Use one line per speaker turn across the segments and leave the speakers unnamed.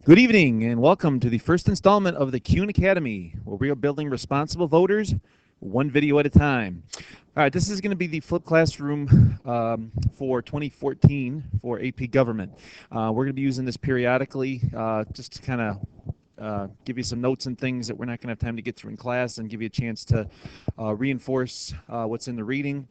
Good evening and welcome to the first installment of the Kuhn Academy, where we are building responsible voters one video at a time. All right, this is going to be the flipped classroom for 2014 for AP Government. We're going to be using this periodically just to kind of give you some notes and things that we're not going to have time to get through in class, and give you a chance to reinforce what's in the reading,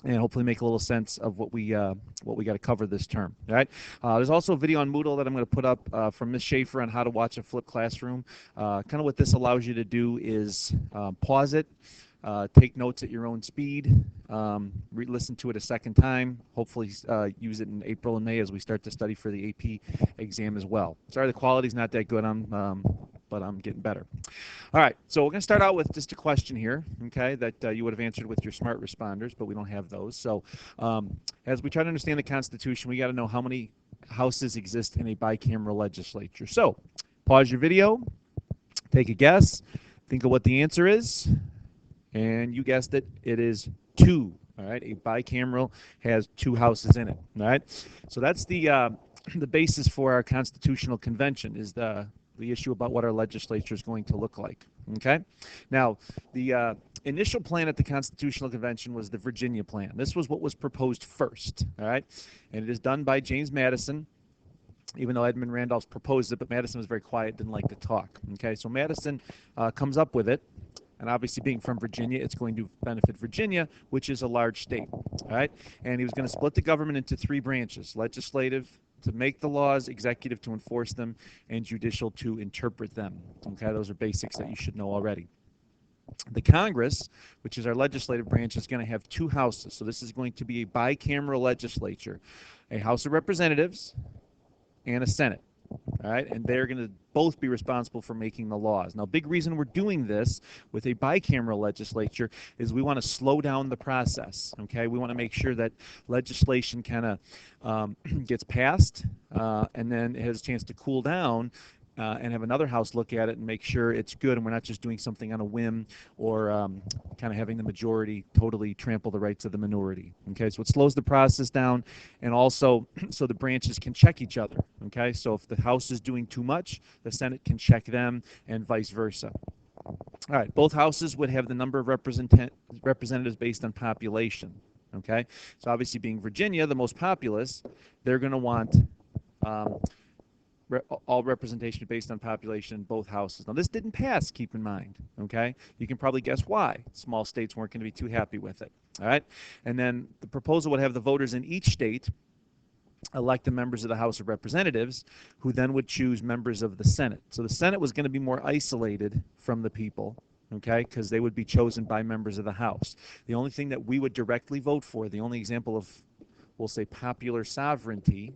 and hopefully make a little sense of what we got to cover this term. All right. There's also a video on Moodle that I'm going to put up from Ms. Schaefer on how to watch a flipped classroom. Kind of what this allows you to do is pause it, take notes at your own speed, listen to it a second time, hopefully use it in April and May as we start to study for the AP exam as well. Sorry the quality's not that good, but I'm getting better. All right, so we're going to start out with just a question here, okay, that you would have answered with your smart responders, but we don't have those. So as we try to understand the Constitution, we got to know how many houses exist in a bicameral legislature. So pause your video, take a guess, think of what the answer is, and you guessed it, it is 2. All right, a bicameral has 2 houses in it. All right, so that's the basis for our constitutional convention, is the issue about what our legislature is going to look like. Okay, now the initial plan at the Constitutional Convention was the Virginia plan. This was what was proposed first. All right, and it is done by James Madison, even though Edmund Randolph proposed it, but Madison was very quiet, didn't like to talk. Okay, so Madison comes up with it, and obviously being from Virginia, it's going to benefit Virginia, which is a large state. All right, and he was going to split the government into 3 branches: legislative to make the laws, executive to enforce them, and judicial to interpret them. Okay, those are basics that you should know already. The Congress, which is our legislative branch, is going to have 2 houses. So this is going to be a bicameral legislature, a House of Representatives and a Senate. All right, and they're going to both be responsible for making the laws. Now, big reason we're doing this with a bicameral legislature is we want to slow down the process. Okay, we want to make sure that legislation kind of gets passed and then it has a chance to cool down, and have another house look at it and make sure it's good, and we're not just doing something on a whim or kind of having the majority totally trample the rights of the minority. Okay, so it slows the process down, and also so the branches can check each other. Okay, so if the House is doing too much, the Senate can check them, and vice versa. All right, both houses would have the number of representatives based on population. Okay, so obviously being Virginia, the most populous, they're going to want all representation based on population in both houses. Now, this didn't pass, keep in mind. Okay, you can probably guess why. Small states weren't going to be too happy with it. All right, and then the proposal would have the voters in each state elect the members of the House of Representatives, who then would choose members of the Senate. So the Senate was going to be more isolated from the people, okay, because they would be chosen by members of the House. The only thing that we would directly vote for, the only example of, we'll say, popular sovereignty,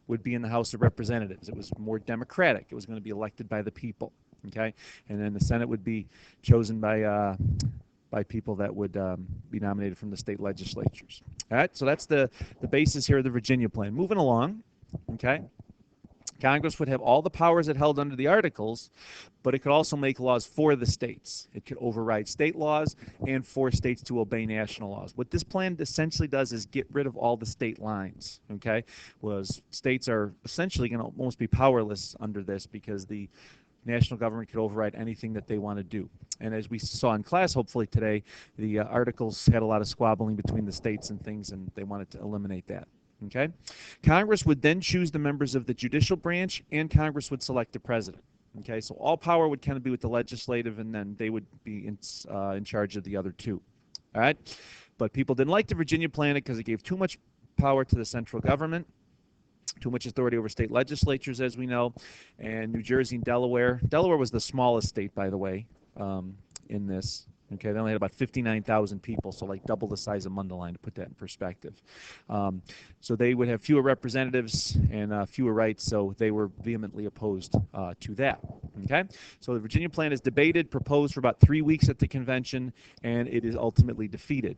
would be in the House of Representatives. It was more democratic. It was going to be elected by the people, okay? And then the Senate would be chosen by people that would be nominated from the state legislatures. All right, so that's the basis here of the Virginia plan. Moving along, okay? Congress would have all the powers it held under the Articles, but it could also make laws for the states. It could override state laws and force states to obey national laws. What this plan essentially does is get rid of all the state lines, okay? Was states are essentially going to almost be powerless under this, because the national government could override anything that they want to do. And as we saw in class, hopefully today, the Articles had a lot of squabbling between the states and things, and they wanted to eliminate that. Okay, Congress would then choose the members of the judicial branch, and Congress would select the president. Okay, so all power would kind of be with the legislative, and then they would be in charge of the other 2. All right, but people didn't like the Virginia plan because it gave too much power to the central government, too much authority over state legislatures, as we know, and New Jersey and Delaware. Delaware was the smallest state, by the way, in this. Okay, they only had about 59,000 people, so like double the size of Mundelein, to put that in perspective. So they would have fewer representatives and fewer rights, so they were vehemently opposed to that. Okay, so the Virginia plan is debated, proposed for about 3 weeks at the convention, and it is ultimately defeated.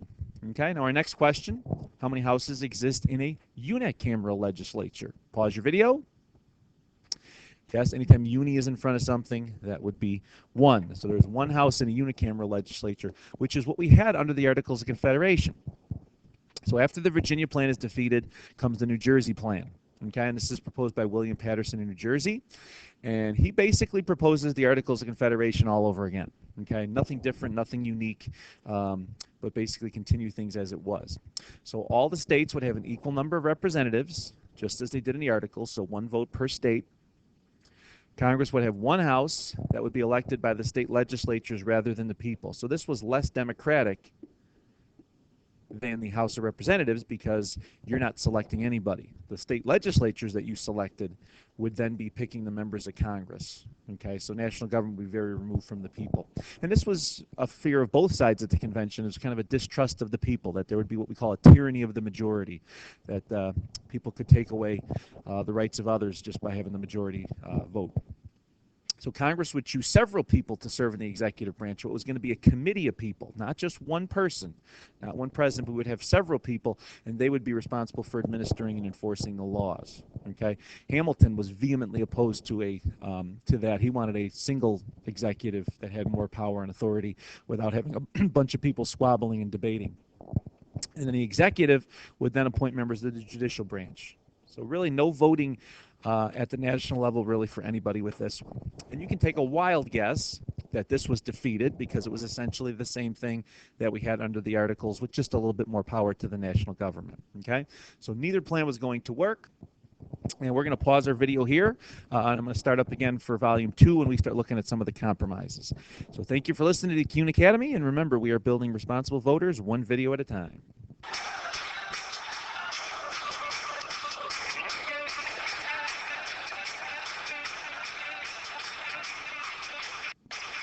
Okay, now our next question: how many houses exist in a unicameral legislature? Pause your video. Yes, anytime uni is in front of something, that would be 1. So there's 1 house in a unicameral legislature, which is what we had under the Articles of Confederation. So after the Virginia plan is defeated, comes the New Jersey plan. Okay, and this is proposed by William Patterson in New Jersey. And he basically proposes the Articles of Confederation all over again. Okay, nothing different, nothing unique, but basically continue things as it was. So all the states would have an equal number of representatives, just as they did in the Articles, so one vote per state. Congress would have one house that would be elected by the state legislatures rather than the people. So this was less democratic than the House of Representatives because you're not selecting anybody. The state legislatures that you selected would then be picking the members of Congress. Okay, so national government would be very removed from the people. And this was a fear of both sides at the convention. It was kind of a distrust of the people, that there would be what we call a tyranny of the majority, that people could take away the rights of others just by having the majority vote. So Congress would choose several people to serve in the executive branch. It was going to be a committee of people, not just one person, not one president, but we would have several people, and they would be responsible for administering and enforcing the laws. Okay, Hamilton was vehemently opposed to that. He wanted a single executive that had more power and authority without having a bunch of people squabbling and debating. And then the executive would then appoint members of the judicial branch. So really no voting at the national level really for anybody with this one. And you can take a wild guess that this was defeated because it was essentially the same thing that we had under the Articles with just a little bit more power to the national government. Okay, so neither plan was going to work. And we're going to pause our video here, and I'm going to start up again for Volume 2 when we start looking at some of the compromises. So thank you for listening to the Kuhn Academy, and remember, we are building responsible voters one video at a time.